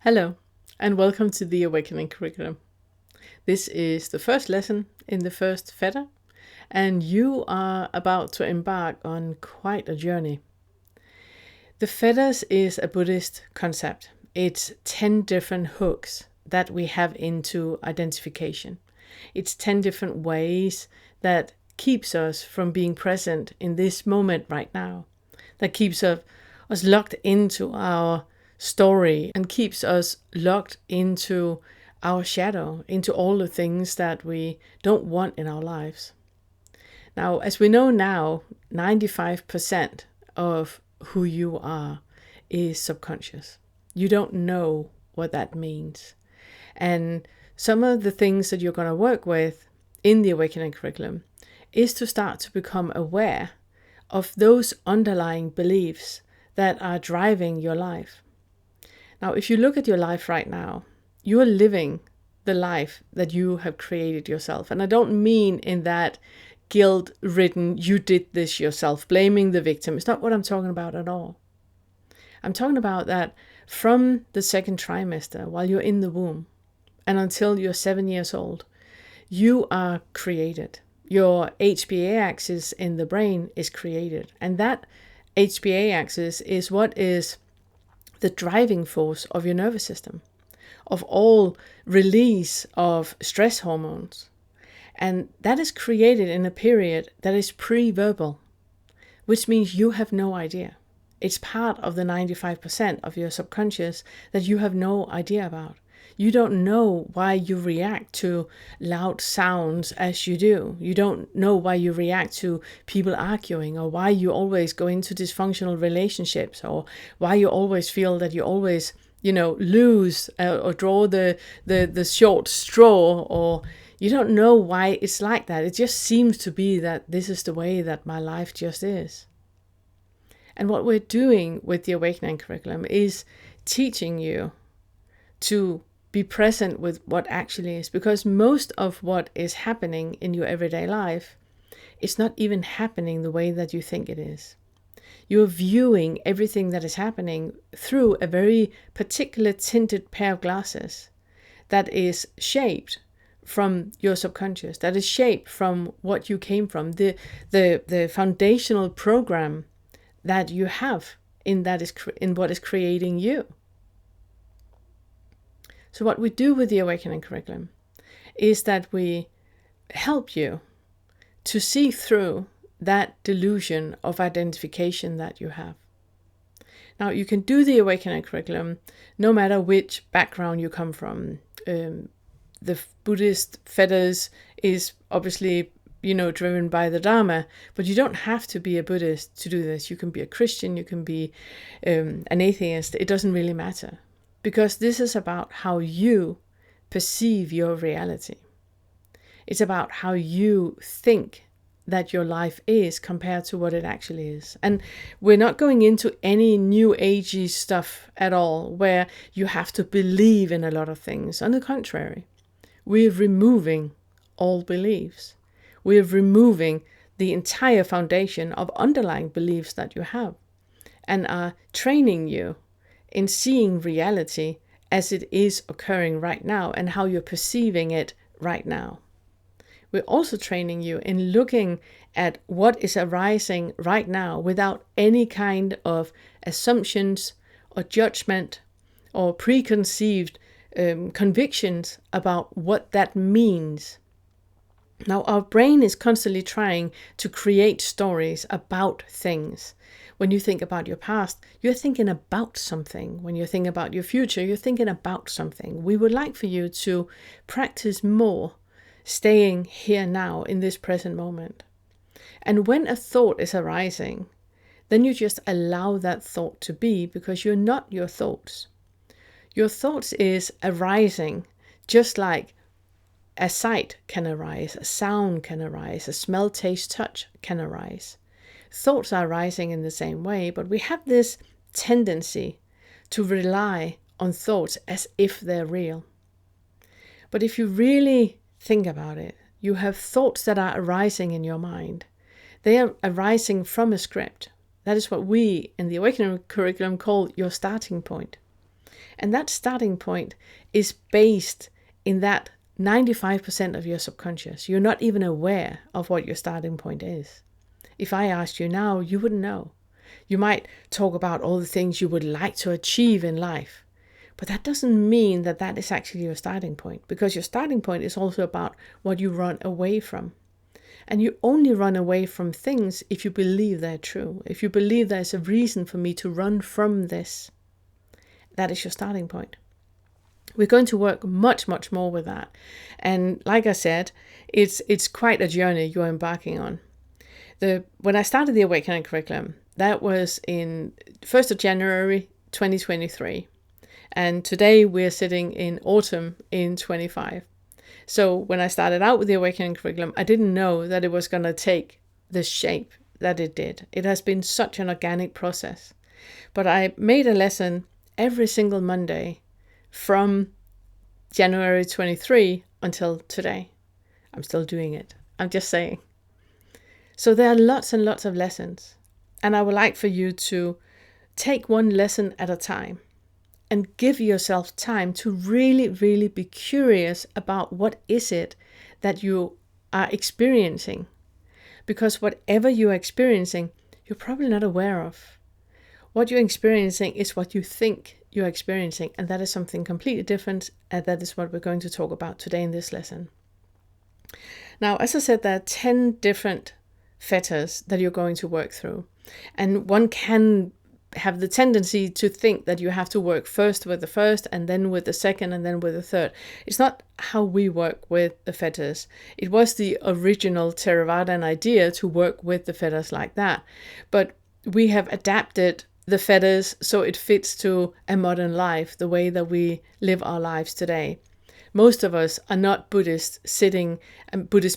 Hello, and welcome to the Awakening Curriculum. This is the first lesson in the first Fetter, and you are about to embark on quite a journey. The fetters is a Buddhist concept. It's 10 different hooks that we have into identification. It's 10 different ways that keeps us from being present in this moment right now, that keeps us locked into our story and keeps us locked into our shadow, into all the things that we don't want in our lives. Now, as we know now, 95% of who you are is subconscious. You don't know what that means. And some of the things that you're going to work with in the Awakening Curriculum is to start to become aware of those underlying beliefs that are driving your life. Now, if you look at your life right now, you are living the life that you have created yourself. And I don't mean in that guilt-ridden, you did this yourself, blaming the victim. It's not what I'm talking about at all. I'm talking about that from the second trimester, while you're in the womb, and until you're 7 years old, you are created. Your HPA axis in the brain is created. And that HPA axis is what is the driving force of your nervous system, of all release of stress hormones. And that is created in a period that is pre-verbal, which means you have no idea. It's part of the 95% of your subconscious that you have no idea about. You don't know why you react to loud sounds as you do. You don't know why you react to people arguing, or why you always go into dysfunctional relationships, or why you always feel that you always, lose or draw the short straw, or you don't know why it's like that. It just seems to be that this is the way that my life just is. And what we're doing with the Awakening Curriculum is teaching you to be present with what actually is, because most of what is happening in your everyday life is not even happening the way that you think it is. You're viewing everything that is happening through a very particular tinted pair of glasses that is shaped from your subconscious, that is shaped from what you came from, the foundational program that you have in what is creating you. So what we do with the Awakening Curriculum is that we help you to see through that delusion of identification that you have. Now, you can do the Awakening Curriculum no matter which background you come from. The Buddhist fetters is obviously, driven by the Dharma, but you don't have to be a Buddhist to do this. You can be a Christian, you can be an atheist. It doesn't really matter. Because this is about how you perceive your reality. It's about how you think that your life is compared to what it actually is. And we're not going into any new agey stuff at all, where you have to believe in a lot of things. On the contrary, we're removing all beliefs. We're removing the entire foundation of underlying beliefs that you have, and are training you in seeing reality as it is occurring right now and how you're perceiving it right now. We're also training you in looking at what is arising right now without any kind of assumptions or judgment or preconceived convictions about what that means. Now, our brain is constantly trying to create stories about things. When you think about your past, you're thinking about something. When you're thinking about your future, you're thinking about something. We would like for you to practice more staying here now in this present moment. And when a thought is arising, then you just allow that thought to be, because you're not your thoughts. Your thoughts is arising just like a sight can arise, a sound can arise, a smell, taste, touch can arise. Thoughts are arising in the same way, but we have this tendency to rely on thoughts as if they're real. But if you really think about it, you have thoughts that are arising in your mind. They are arising from a script. That is what we in the Awakening Curriculum call your starting point. And that starting point is based in that 95% of your subconscious. You're not even aware of what your starting point is. If I asked you now, you wouldn't know. You might talk about all the things you would like to achieve in life, but that doesn't mean that that is actually your starting point, because your starting point is also about what you run away from. And you only run away from things if you believe they're true. If you believe there's a reason for me to run from this, that is your starting point. We're going to work much, much more with that. And like I said, it's quite a journey you're embarking on. When I started the Awakening Curriculum, that was in 1st of January 2023. And today we're sitting in autumn in 25. So when I started out with the Awakening Curriculum, I didn't know that it was going to take the shape that it did. It has been such an organic process. But I made a lesson every single Monday from January 23 until today. I'm still doing it. I'm just saying. So there are lots and lots of lessons. And I would like for you to take one lesson at a time and give yourself time to really, really be curious about what is it that you are experiencing. Because whatever you're experiencing, you're probably not aware of. What you're experiencing is what you think you're experiencing, and that is something completely different, and that is what we're going to talk about today in this lesson. Now, as I said, there are 10 different fetters that you're going to work through, and one can have the tendency to think that you have to work first with the first, and then with the second, and then with the third. It's not how we work with the fetters. It was the original Theravadan idea to work with the fetters like that, but we have adapted the fetters so it fits to a modern life, the way that we live our lives today. Most of us are not Buddhist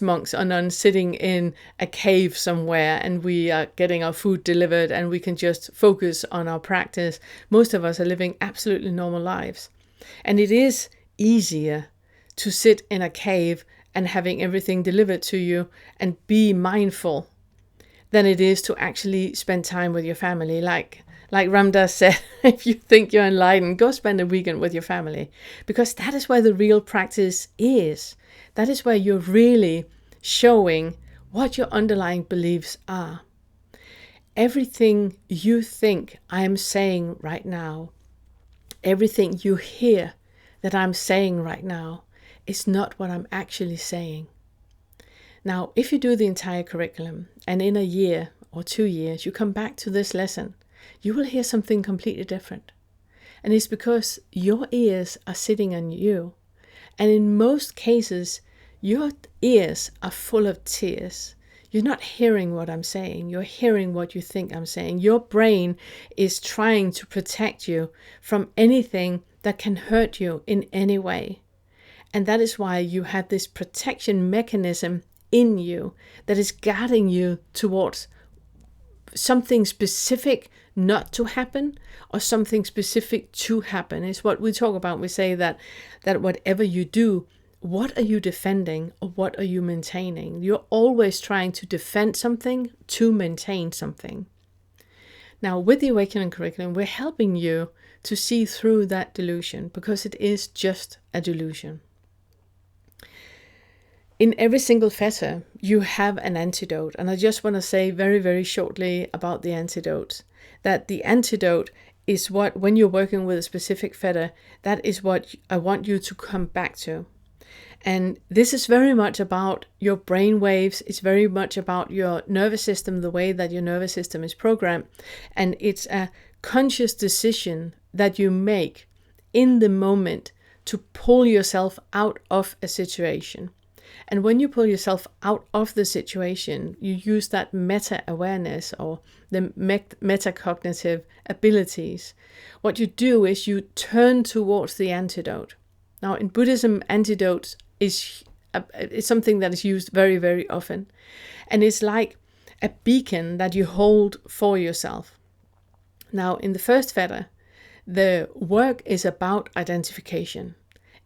monks or nuns sitting in a cave somewhere and we are getting our food delivered and we can just focus on our practice. Most of us are living absolutely normal lives. And it is easier to sit in a cave and having everything delivered to you and be mindful than it is to actually spend time with your family. Like Ram Dass said, if you think you're enlightened, go spend a weekend with your family, because that is where the real practice is. That is where you're really showing what your underlying beliefs are. Everything you think I am saying right now, everything you hear that I'm saying right now, is not what I'm actually saying. Now, if you do the entire curriculum and in a year or 2 years you come back to this lesson, you will hear something completely different. And it's because your ears are sitting on you. And in most cases, your ears are full of tears. You're not hearing what I'm saying. You're hearing what you think I'm saying. Your brain is trying to protect you from anything that can hurt you in any way. And that is why you have this protection mechanism in you that is guarding you towards something specific not to happen or something specific to happen. It's what we talk about. We say that whatever you do, what are you defending or what are you maintaining? You're always trying to defend something to maintain something. Now, with the Awakening Curriculum, we're helping you to see through that delusion, because it is just a delusion. In every single fetter, you have an antidote. And I just want to say very, very shortly about the antidote. That the antidote is what, when you're working with a specific fetter, that is what I want you to come back to. And this is very much about your brain waves. It's very much about your nervous system, the way that your nervous system is programmed. And it's a conscious decision that you make in the moment to pull yourself out of a situation. And when you pull yourself out of the situation, you use that meta-awareness or the metacognitive abilities. What you do is you turn towards the antidote. Now, in Buddhism, antidotes is something that is used very, very often. And it's like a beacon that you hold for yourself. Now, in the first fetter, the work is about identification.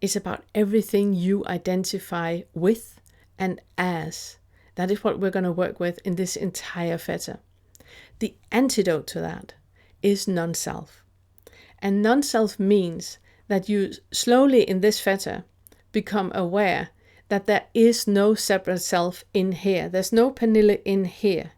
It's about everything you identify with and as. That is what we're going to work with in this entire fetter. The antidote to that is Nonself. And Nonself means that you slowly in this fetter become aware that there is no separate self in here. There's no Pernille in here.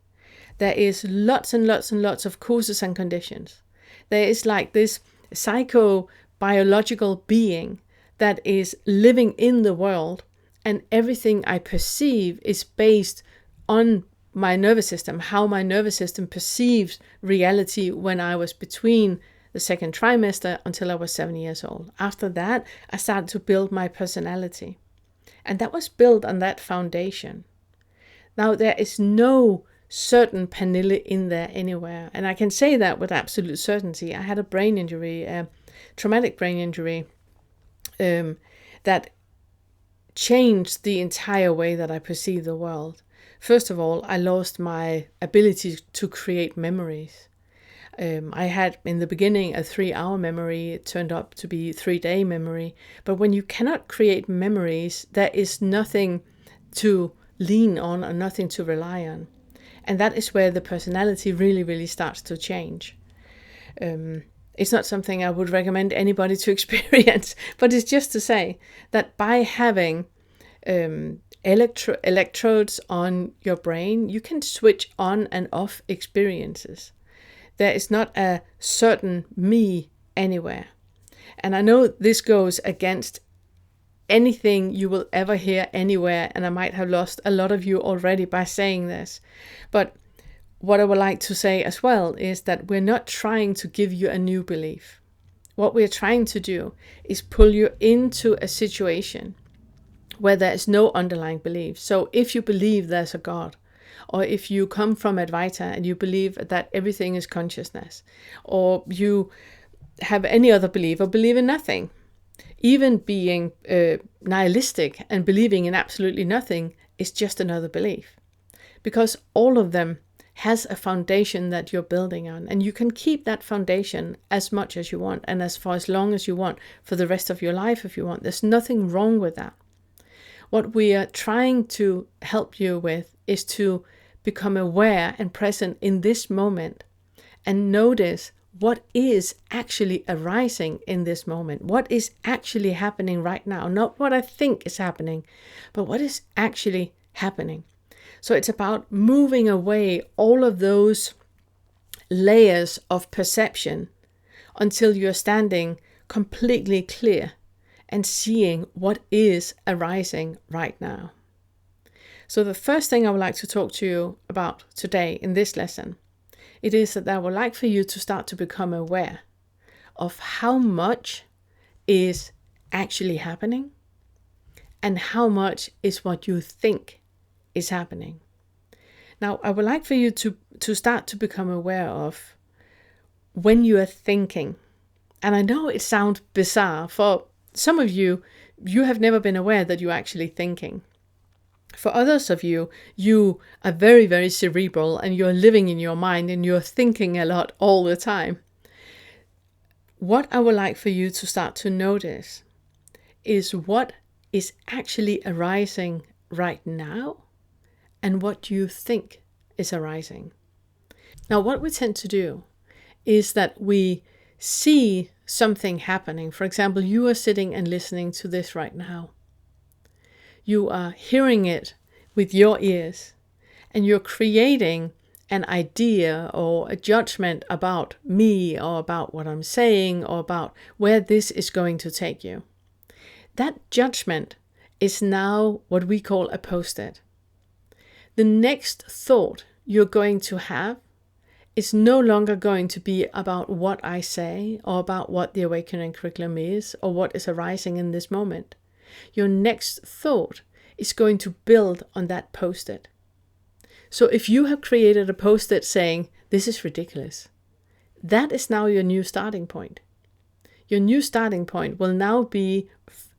There is lots and lots and lots of causes and conditions. There is like this psycho-biological being that is living in the world, and everything I perceive is based on my nervous system, how my nervous system perceives reality when I was between the second trimester until I was 7 years old. After that, I started to build my personality. And that was built on that foundation. Now, there is no certain Pernille in there anywhere. And I can say that with absolute certainty. I had a brain injury, a traumatic brain injury, that changed the entire way that I perceive the world. First of all, I lost my ability to create memories. I had in the beginning a 3-hour memory. It turned up to be 3-day memory. But when you cannot create memories, there is nothing to lean on or nothing to rely on. And that is where the personality really, really starts to change. It's not something I would recommend anybody to experience, but it's just to say that by having electrodes on your brain, you can switch on and off experiences. There is not a certain me anywhere. And I know this goes against anything you will ever hear anywhere, and I might have lost a lot of you already by saying this. But what I would like to say as well is that we're not trying to give you a new belief. What we're trying to do is pull you into a situation where there is no underlying belief. So if you believe there's a God, or if you come from Advaita and you believe that everything is consciousness, or you have any other belief or believe in nothing, even being nihilistic and believing in absolutely nothing is just another belief. Because all of them has a foundation that you're building on, and you can keep that foundation as much as you want and for as long as you want for the rest of your life if you want. There's nothing wrong with that. What we are trying to help you with is to become aware and present in this moment and notice what is actually arising in this moment. What is actually happening right now? Not what I think is happening, but what is actually happening. So it's about moving away all of those layers of perception until you're standing completely clear and seeing what is arising right now. So the first thing I would like to talk to you about today in this lesson, it is that I would like for you to start to become aware of how much is actually happening and how much is what you think is happening. Now, I would like for you to start to become aware of when you are thinking. And I know it sounds bizarre. For some of you, you have never been aware that you're actually thinking. For others of you, you are very, very cerebral and you're living in your mind and you're thinking a lot all the time. What I would like for you to start to notice is what is actually arising right now and what you think is arising. Now, what we tend to do is that we see something happening. For example, you are sitting and listening to this right now. You are hearing it with your ears and you're creating an idea or a judgment about me or about what I'm saying or about where this is going to take you. That judgment is now what we call a post-it. The next thought you're going to have is no longer going to be about what I say or about what the awakening curriculum is or what is arising in this moment. Your next thought is going to build on that post-it. So if you have created a post-it saying, this is ridiculous, that is now your new starting point. Your new starting point will now be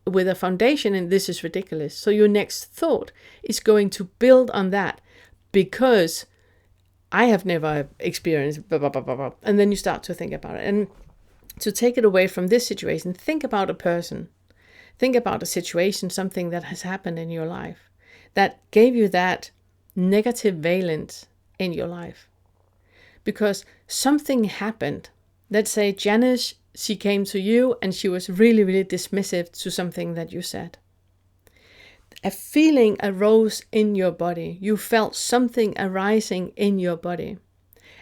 with a foundation in this is ridiculous. So your next thought is going to build on that because I have never experienced blah, blah, blah, blah, blah. And then you start to think about it. And to take it away from this situation, think about a person. Think about a situation, something that has happened in your life that gave you that negative valence in your life. Because something happened. Let's say Janice she came to you and she was really, really dismissive to something that you said. A feeling arose in your body. You felt something arising in your body.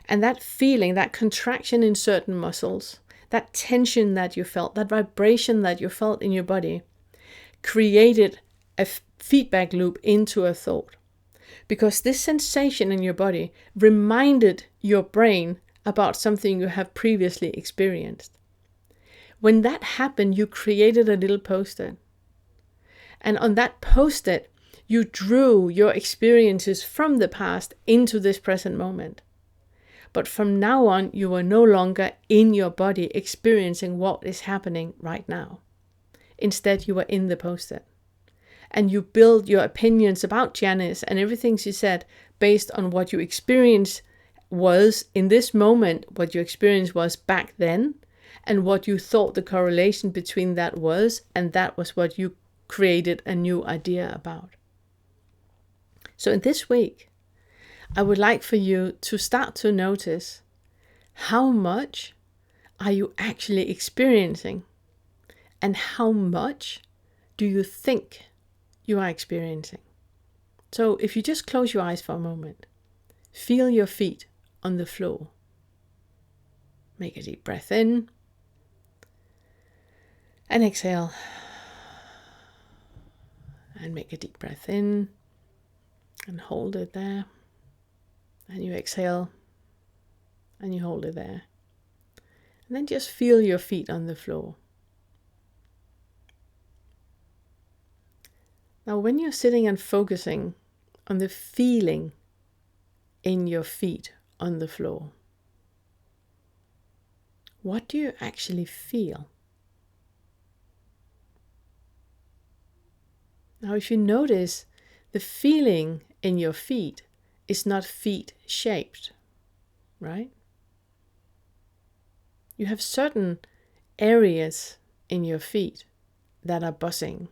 And that feeling, that contraction in certain muscles, that tension that you felt, that vibration that you felt in your body, created a feedback loop into a thought. Because this sensation in your body reminded your brain about something you have previously experienced. When that happened, you created a little post-it. And on that post-it, you drew your experiences from the past into this present moment. But from now on, you are no longer in your body experiencing what is happening right now. Instead, you are in the post-it. And you build your opinions about Janice and everything she said based on what you experience was in this moment, what your experience was back then, and what you thought the correlation between that was, and that was what you created a new idea about. So in this week, I would like for you to start to notice how much are you actually experiencing, and how much do you think you are experiencing. So if you just close your eyes for a moment, feel your feet on the floor. Make a deep breath in and exhale. And make a deep breath in and hold it there. And you exhale and you hold it there. And then just feel your feet on the floor. Now, when you're sitting and focusing on the feeling in your feet on the floor, what do you actually feel? Now, if you notice, the feeling in your feet is not feet shaped, right? You have certain areas in your feet that are buzzing.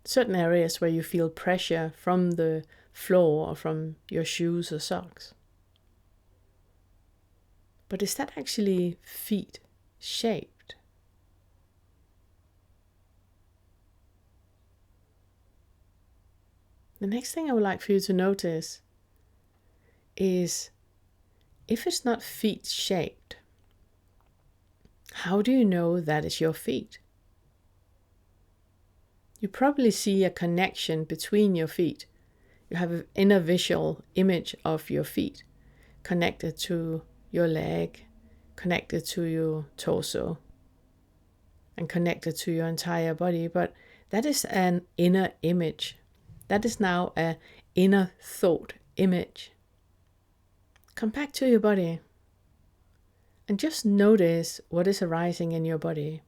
Certain areas where you feel pressure from the floor or from your shoes or socks. But is that actually feet shaped? The next thing I would like for you to notice is, if it's not feet shaped, how do you know that is your feet? You probably see a connection between your feet. You have an inner visual image of your feet connected to your leg, connected to your torso, and connected to your entire body. But that is an inner image. That is now an inner thought image. Come back to your body and just notice what is arising in your body.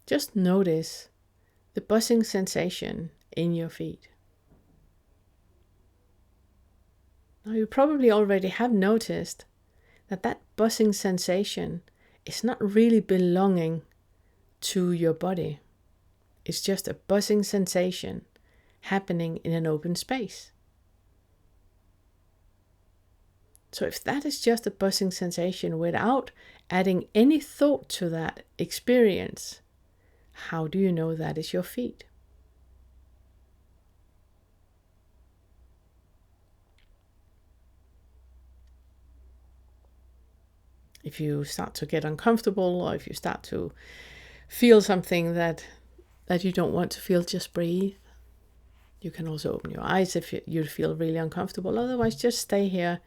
Just notice the buzzing sensation in your feet. Now, you probably already have noticed that that buzzing sensation is not really belonging to your body. It's just a buzzing sensation happening in an open space. So if that is just a buzzing sensation without adding any thought to that experience, how do you know that is your feet? If you start to get uncomfortable, or if you start to feel something that you don't want to feel, just breathe. You can also open your eyes if you feel really uncomfortable. Otherwise, just stay here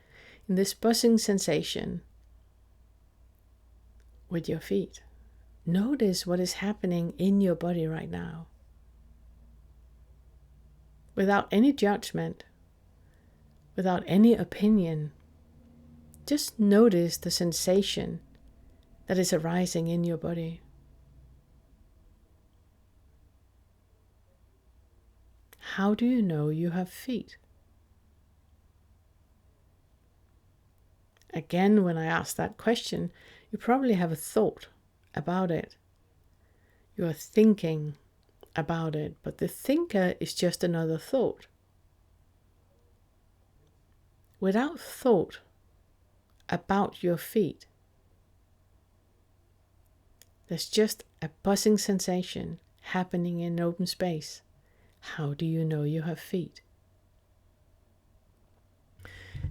in this buzzing sensation with your feet. Notice what is happening in your body right now. Without any judgment, without any opinion, just notice the sensation that is arising in your body. How do you know you have feet? Again, when I ask that question, you probably have a thought about it. You are thinking about it, but the thinker is just another thought. Without thought, about your feet. There's just a buzzing sensation happening in open space. How do you know you have feet?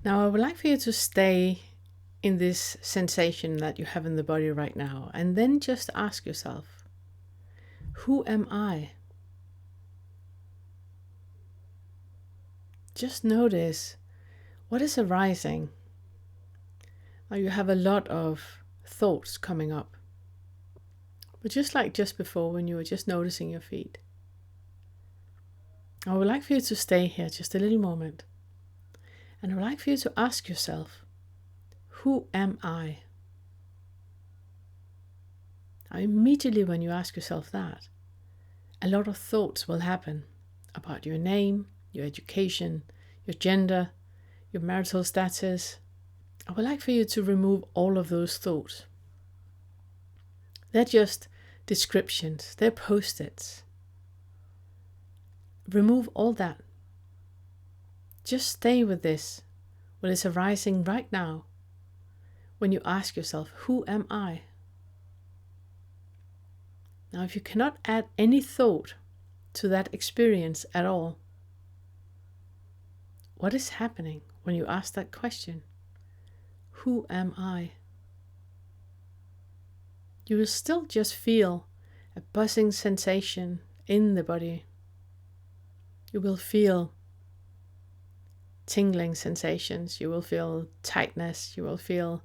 Now, I would like for you to stay in this sensation that you have in the body right now, and then just ask yourself, who am I? Just notice what is arising. Now, you have a lot of thoughts coming up, but just like just before when you were just noticing your feet, I would like for you to stay here just a little moment, and I would like for you to ask yourself, who am I? Now, immediately when you ask yourself that, a lot of thoughts will happen about your name, your education, your gender, your marital status. I would like for you to remove all of those thoughts. They're just descriptions, they're post-its. Remove all that. Just stay with this, what is arising right now, when you ask yourself, who am I? Now, if you cannot add any thought to that experience at all, what is happening when you ask that question? Who am I? You will still just feel a buzzing sensation in the body. You will feel tingling sensations. You will feel tightness. You will feel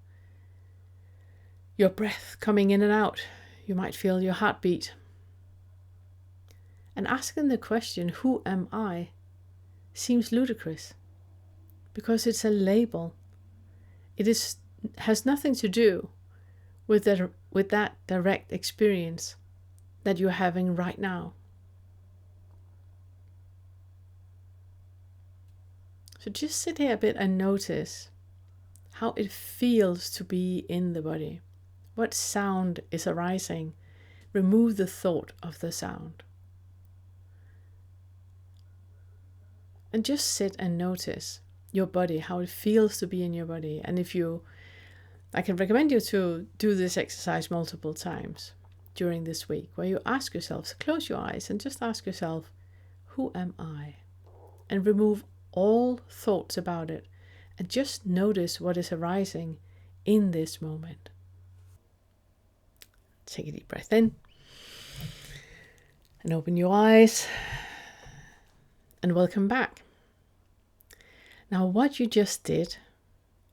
your breath coming in and out. You might feel your heartbeat. And asking the question, who am I, seems ludicrous because it's a label. It has nothing to do with that direct experience that you're having right now. So just sit here a bit and notice how it feels to be in the body. What sound is arising? Remove the thought of the sound. And just sit and notice your body, how it feels to be in your body. And I can recommend you to do this exercise multiple times during this week, where you ask yourself, close your eyes and just ask yourself, who am I? And remove all thoughts about it and just notice what is arising in this moment. Take a deep breath in and open your eyes and welcome back. Now, what you just did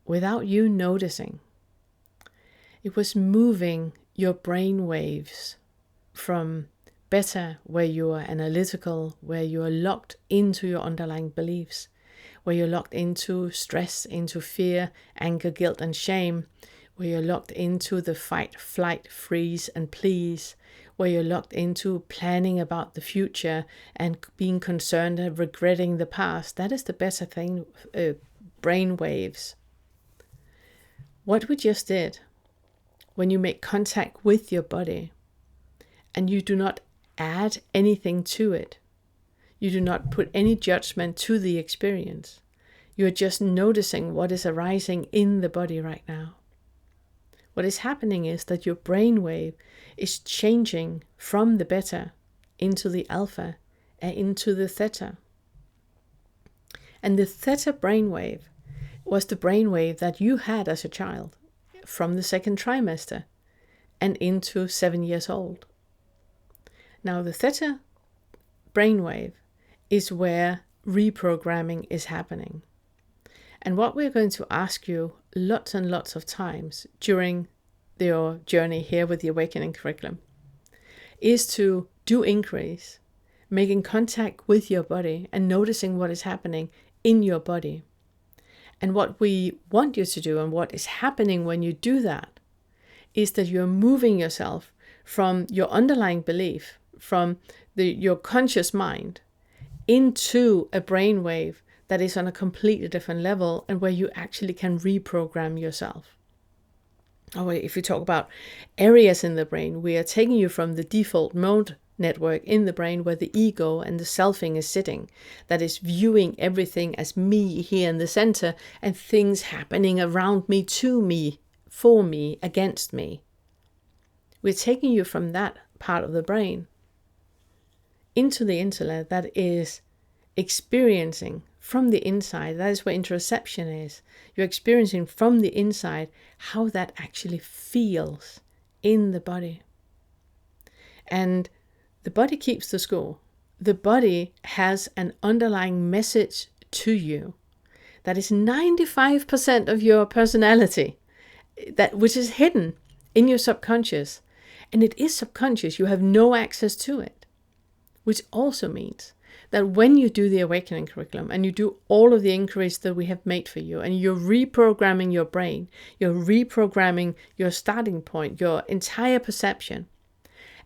without you noticing, it was moving your brain waves from Fetter, where you are analytical, where you are locked into your underlying beliefs, where you're locked into stress, into fear, anger, guilt, and shame, where you're locked into the fight, flight, freeze, and please, where you're locked into planning about the future and being concerned and regretting the past. That is the Fetter thing, brain waves. What we just did, when you make contact with your body and you do not add anything to it, you do not put any judgment to the experience, you are just noticing what is arising in the body right now. What is happening is that your brainwave is changing from the beta into the alpha and into the theta. And the theta brainwave was the brainwave that you had as a child from the second trimester and into 7 years old. Now, the theta brainwave is where reprogramming is happening. And what we're going to ask you lots and lots of times during your journey here with the Awakening Curriculum is to do inquiries, making contact with your body and noticing what is happening in your body. And what we want you to do and what is happening when you do that is that you're moving yourself from your underlying belief, from your conscious mind, into a brainwave that is on a completely different level and where you actually can reprogram yourself. Or if we talk about areas in the brain, we are taking you from the default mode network in the brain where the ego and the selfing is sitting, that is viewing everything as me here in the center and things happening around me, to me, for me, against me. We're taking you from that part of the brain into the intellect that is experiencing from the inside. That is where interoception is. You're experiencing from the inside how that actually feels in the body. And the body keeps the score. The body has an underlying message to you that is 95% of your personality, which is hidden in your subconscious. And it is subconscious. You have no access to it. Which also means that when you do the awakening curriculum and you do all of the inquiries that we have made for you, and you're reprogramming your brain, you're reprogramming your starting point, your entire perception,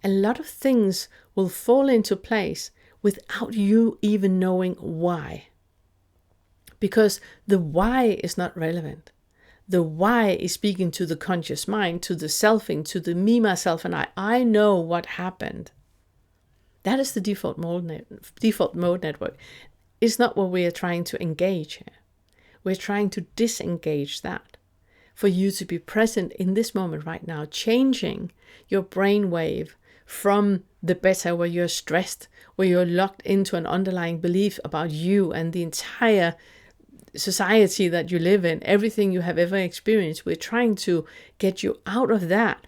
a lot of things will fall into place without you even knowing why. Because the why is not relevant. The why is speaking to the conscious mind, to the selfing, to the me, myself, and I. I know what happened. That is the default mode network. It's not what we are trying to engage here. We're trying to disengage that for you to be present in this moment right now, changing your brain wave from the beta, where you're stressed, where you're locked into an underlying belief about you and the entire society that you live in, everything you have ever experienced. We're trying to get you out of that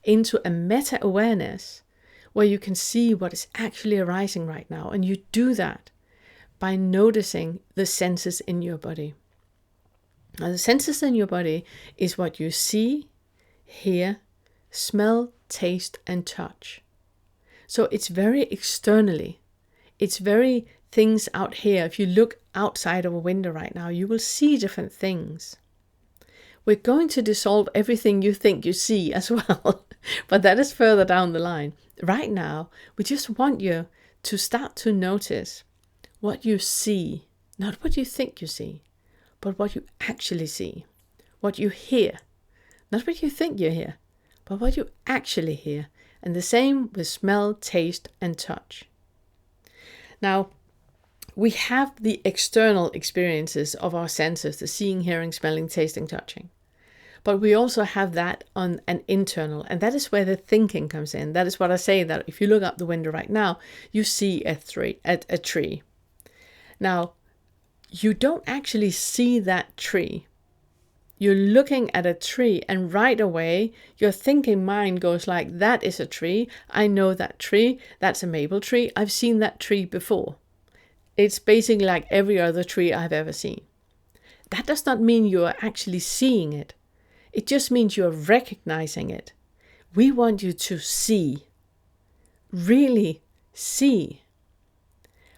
into a meta-awareness where you can see what is actually arising right now. And you do that by noticing the senses in your body. Now, the senses in your body is what you see, hear, smell, taste, and touch. So it's very externally. It's very things out here. If you look outside of a window right now, you will see different things. We're going to dissolve everything you think you see as well, but that is further down the line. Right now, we just want you to start to notice what you see, not what you think you see, but what you actually see, what you hear, not what you think you hear, but what you actually hear. And the same with smell, taste, and touch. Now, we have the external experiences of our senses, the seeing, hearing, smelling, tasting, touching. But we also have that on an internal, and that is where the thinking comes in. That is what I say, that if you look out the window right now, you see a tree. Now, you don't actually see that tree. You're looking at a tree, and right away, your thinking mind goes like, that is a tree. I know that tree. That's a maple tree. I've seen that tree before. It's basically like every other tree I've ever seen. That does not mean you're actually seeing it. It just means you're recognizing it. We want you to see. Really see.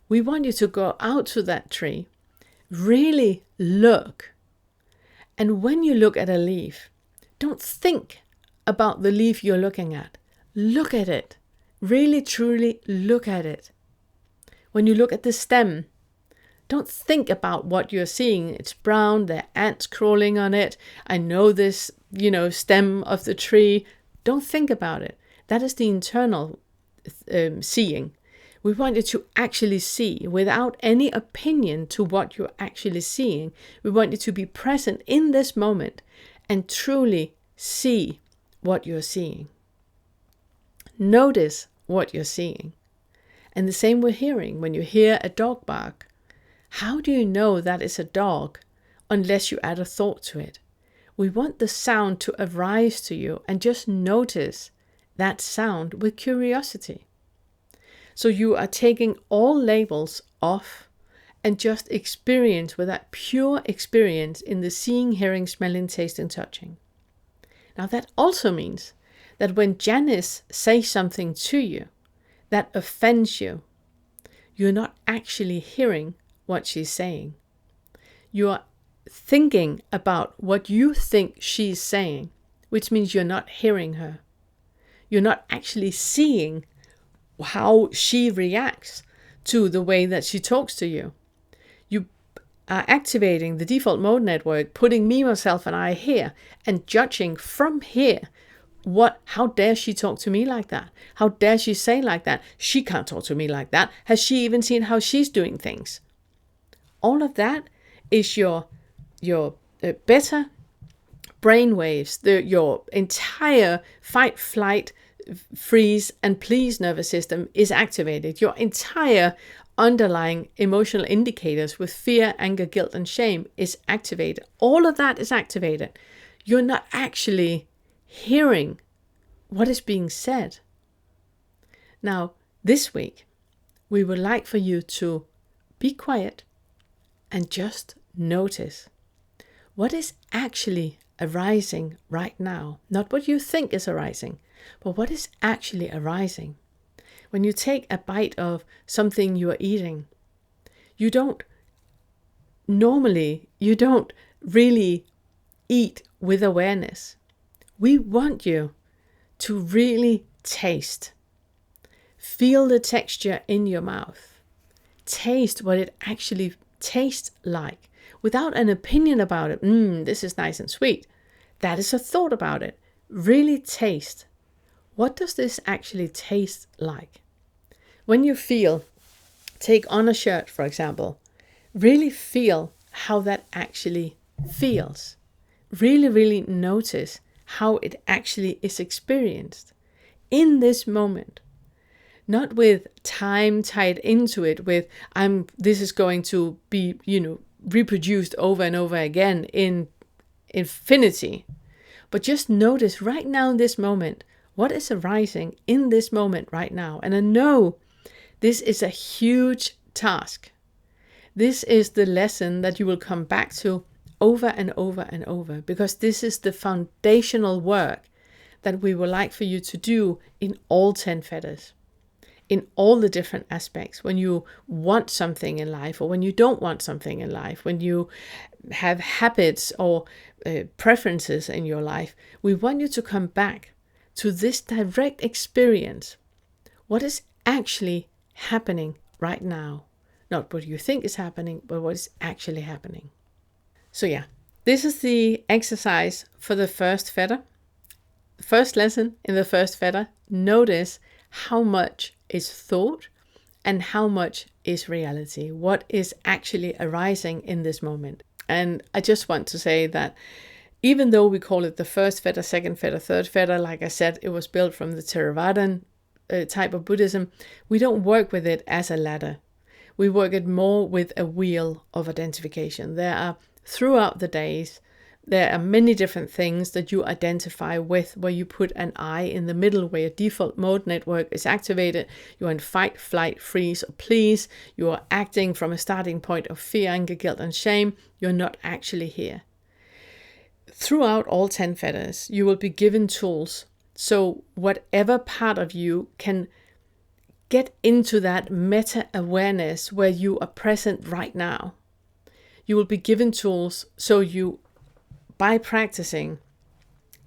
We want you to go out to that tree. Really look. And when you look at a leaf, don't think about the leaf you're looking at. Look at it. Really, truly look at it. When you look at the stem, don't think about what you're seeing. It's brown, there are ants crawling on it. I know this, stem of the tree. Don't think about it. That is the internal seeing. We want you to actually see without any opinion to what you're actually seeing. We want you to be present in this moment and truly see what you're seeing. Notice what you're seeing. And the same with hearing. When you hear a dog bark, how do you know that is a dog unless you add a thought to it? We want the sound to arise to you and just notice that sound with curiosity. So you are taking all labels off and just experience with that pure experience in the seeing, hearing, smelling, tasting, touching. Now that also means that when Janice says something to you that offends you, you're not actually hearing what she's saying. You are thinking about what you think she's saying, which means you're not hearing her. You're not actually seeing how she reacts to the way that she talks to you. You are activating the default mode network, putting me, myself, and I here, and judging from here How dare she talk to me like that? How dare she say like that? She can't talk to me like that. Has she even seen how she's doing things? All of that is your beta brainwaves, your entire fight, flight, freeze, and please nervous system is activated. Your entire underlying emotional indicators with fear, anger, guilt, and shame is activated. All of that is activated. You're not actually hearing what is being said. Now, this week, we would like for you to be quiet and just notice what is actually arising right now. Not what you think is arising, but what is actually arising. When you take a bite of something you are eating, you don't really eat with awareness. We want you to really taste. Feel the texture in your mouth. Taste what it actually tastes like without an opinion about it. This is nice and sweet. That is a thought about it. Really taste. What does this actually taste like? When you take on a shirt, for example, really feel how that actually feels. Really, really notice how it actually is experienced in this moment. Not with time tied into it, with this is going to be, reproduced over and over again in infinity. But just notice right now in this moment, what is arising in this moment right now. And I know this is a huge task. This is the lesson that you will come back to over and over and over, because this is the foundational work that we would like for you to do in all 10 fetters. In all the different aspects, when you want something in life or when you don't want something in life, when you have habits or preferences in your life, we want you to come back to this direct experience. What is actually happening right now? Not what you think is happening, but what is actually happening. So yeah, this is the exercise for the first fetter. The first lesson in the first fetter. Notice how much is thought and how much is reality. What is actually arising in this moment. And I just want to say that even though we call it the first fetter, second fetter, third fetter, like I said, it was built from the Theravadan type of Buddhism, we don't work with it as a ladder. We work it more with a wheel of identification. There are, throughout the days, there are many different things that you identify with, where you put an I in the middle, where your default mode network is activated. You're in fight, flight, freeze, or please. You are acting from a starting point of fear, anger, guilt, and shame. You're not actually here. Throughout all 10 fetters, you will be given tools. So whatever part of you can get into that meta-awareness where you are present right now, you will be given tools so you, by practicing,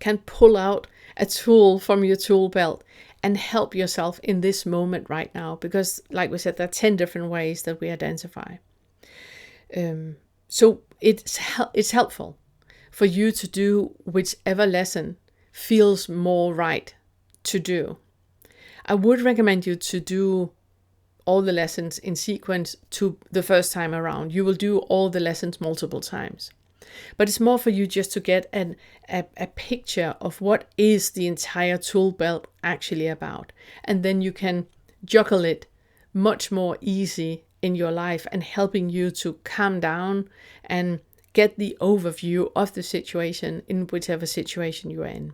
can pull out a tool from your tool belt and help yourself in this moment right now. Because like we said, there are 10 different ways that we identify. So it's helpful for you to do whichever lesson feels more right to do. I would recommend you to do all the lessons in sequence to the first time around. You will do all the lessons multiple times. But it's more for you just to get a picture of what is the entire tool belt actually about. And then you can juggle it much more easy in your life and helping you to calm down and get the overview of the situation in whichever situation you are in.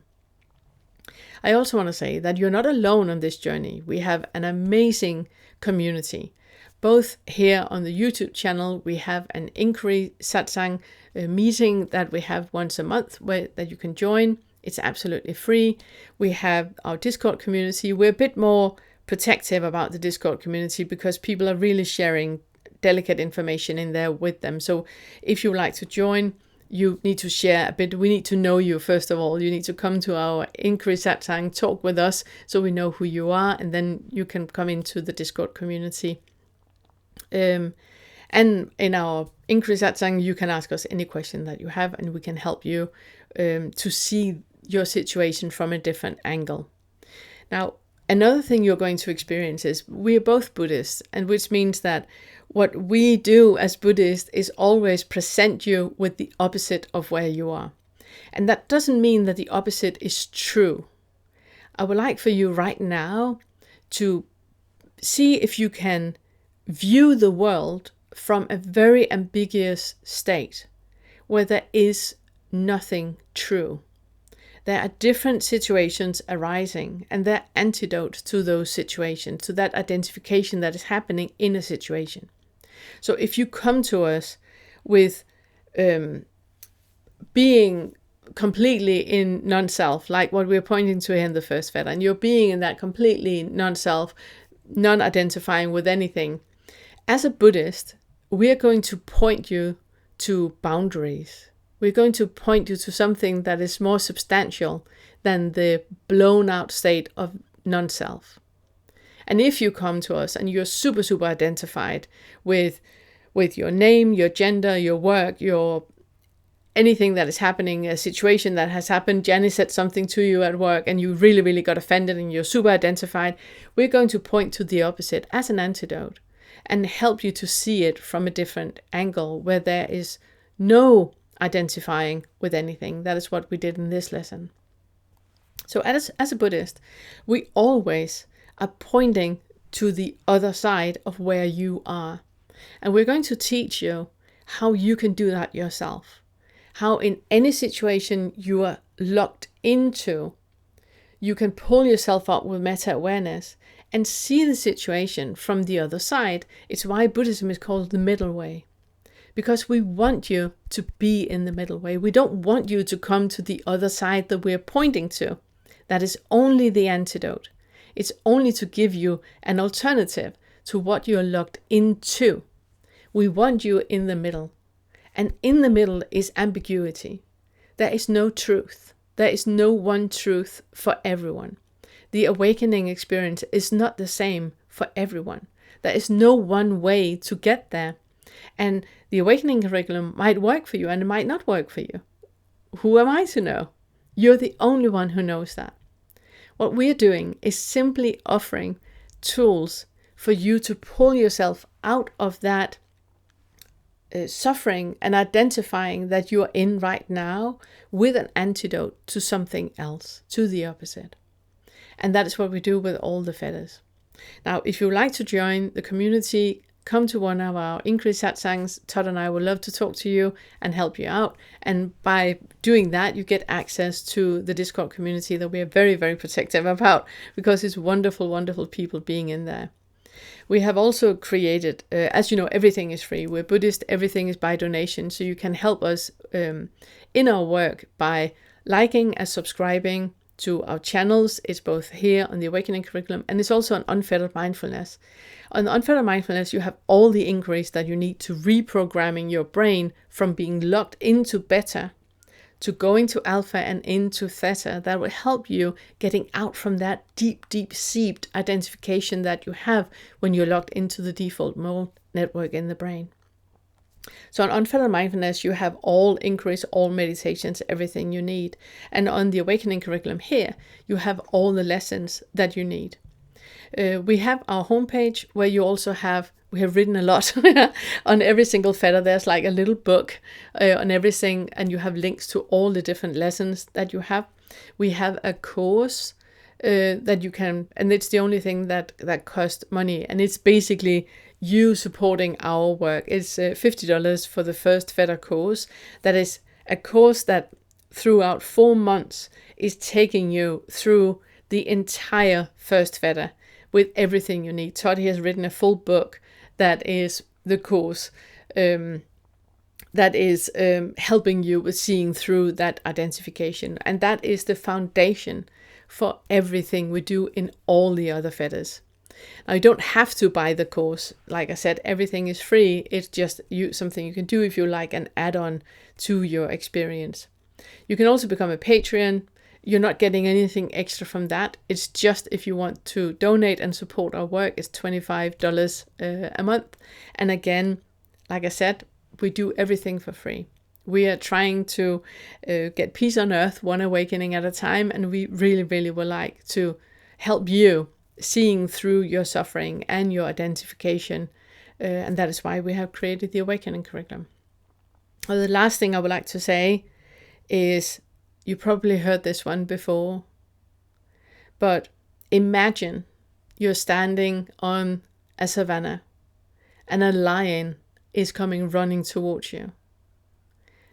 I also want to say that you're not alone on this journey. We have an amazing community. Both here on the YouTube channel, we have an inquiry satsang meeting that we have once a month that you can join. It's absolutely free. We have our Discord community. We're a bit more protective about the Discord community because people are really sharing delicate information in there with them. So if you would like to join, you need to share a bit. We need to know you, first of all. You need to come to our inquiry satsang, talk with us so we know who you are, and then you can come into the Discord community. And in our inquiry satsang, you can ask us any question that you have, and we can help you to see your situation from a different angle. Now, another thing you're going to experience is we are both Buddhists, and which means that what we do as Buddhists is always present you with the opposite of where you are. And that doesn't mean that the opposite is true. I would like for you right now to see if you can view the world from a very ambiguous state where there is nothing true. There are different situations arising, and there are antidotes to those situations, to that identification that is happening in a situation. So if you come to us with being completely in non-self, like what we're pointing to here in the first fetter, and you're being in that completely non-self, non-identifying with anything, as a Buddhist, we're going to point you to boundaries. We're going to point you to something that is more substantial than the blown out state of non-self. And if you come to us and you're super, super identified with your name, your gender, your work, your anything that is happening, a situation that has happened, Jenny said something to you at work and you really, really got offended and you're super identified, we're going to point to the opposite as an antidote and help you to see it from a different angle where there is no identifying with anything. That is what we did in this lesson. So as a Buddhist, we always are pointing to the other side of where you are. And we're going to teach you how you can do that yourself. How in any situation you are locked into, you can pull yourself up with meta-awareness and see the situation from the other side. It's why Buddhism is called the middle way. Because we want you to be in the middle way. We don't want you to come to the other side that we're pointing to. That is only the antidote. It's only to give you an alternative to what you're locked into. We want you in the middle. And in the middle is ambiguity. There is no truth. There is no one truth for everyone. The awakening experience is not the same for everyone. There is no one way to get there. And the awakening curriculum might work for you and it might not work for you. Who am I to know? You're the only one who knows that. What we're doing is simply offering tools for you to pull yourself out of that suffering and identifying that you are in right now with an antidote to something else, to the opposite. And that is what we do with all the fetters. Now, if you would like to join the community, come to one of our increased satsangs. Todd and I would love to talk to you and help you out. And by doing that, you get access to the Discord community that we are very, very protective about because it's wonderful, wonderful people being in there. We have also created, as you know, everything is free. We're Buddhist, everything is by donation. So you can help us in our work by liking and subscribing to our channels. It's both here on the Awakening Curriculum and it's also on Unfettered Mindfulness. On Unfettered Mindfulness, you have all the inquiries that you need to reprogramming your brain from being locked into beta to going to alpha and into theta. That will help you getting out from that deep, deep seeped identification that you have when you're locked into the default mode network in the brain. So on Unfettered Mindfulness, you have all inquiries, all meditations, everything you need. And on the Awakening Curriculum here, you have all the lessons that you need. We have our homepage where you also we have written a lot on every single fetter. There's like a little book on everything, and you have links to all the different lessons that you have. We have a course that you can, and it's the only thing that costs money, and it's basically you supporting our work. It's $50 for the first fetter course. That is a course that throughout 4 months is taking you through the entire first fetter with everything you need. Todd has written a full book that is the course that is helping you with seeing through that identification. And that is the foundation for everything we do in all the other fetters. Now, you don't have to buy the course. Like I said, everything is free. It's just something you can do if you like an add-on to your experience. You can also become a Patreon. You're not getting anything extra from that. It's just if you want to donate and support our work, it's $25 a month. And again, like I said, we do everything for free. We are trying to get peace on earth, one awakening at a time, and we really, really would like to help you seeing through your suffering and your identification. And that is why we have created the Awakening Curriculum. The last thing I would like to say is, you probably heard this one before, but imagine you're standing on a savanna and a lion is coming running towards you.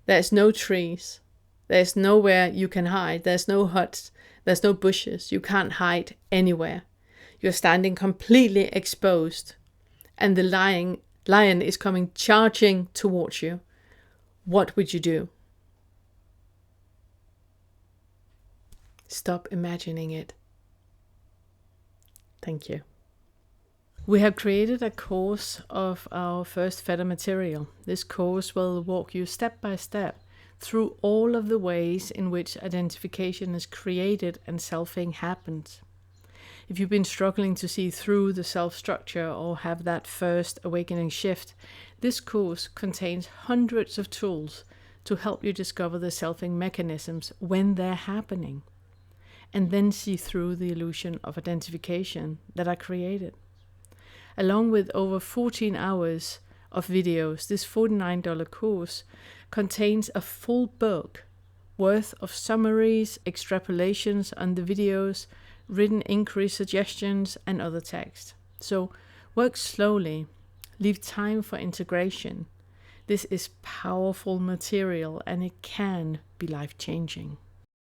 There's no trees. There's nowhere you can hide. There's no huts. There's no bushes. You can't hide anywhere. You're standing completely exposed, and the lion is coming charging towards you. What would you do? Stop imagining it. Thank you. We have created a course of our first Fetter material. This course will walk you step by step through all of the ways in which identification is created and selfing happens. If you've been struggling to see through the self-structure or have that first awakening shift, this course contains hundreds of tools to help you discover the selfing mechanisms when they're happening, and then see through the illusion of identification that are created. Along with over 14 hours of videos, this $49 course contains a full book worth of summaries, extrapolations on the videos, written inquiry suggestions, and other text. So work slowly, leave time for integration. This is powerful material and it can be life-changing.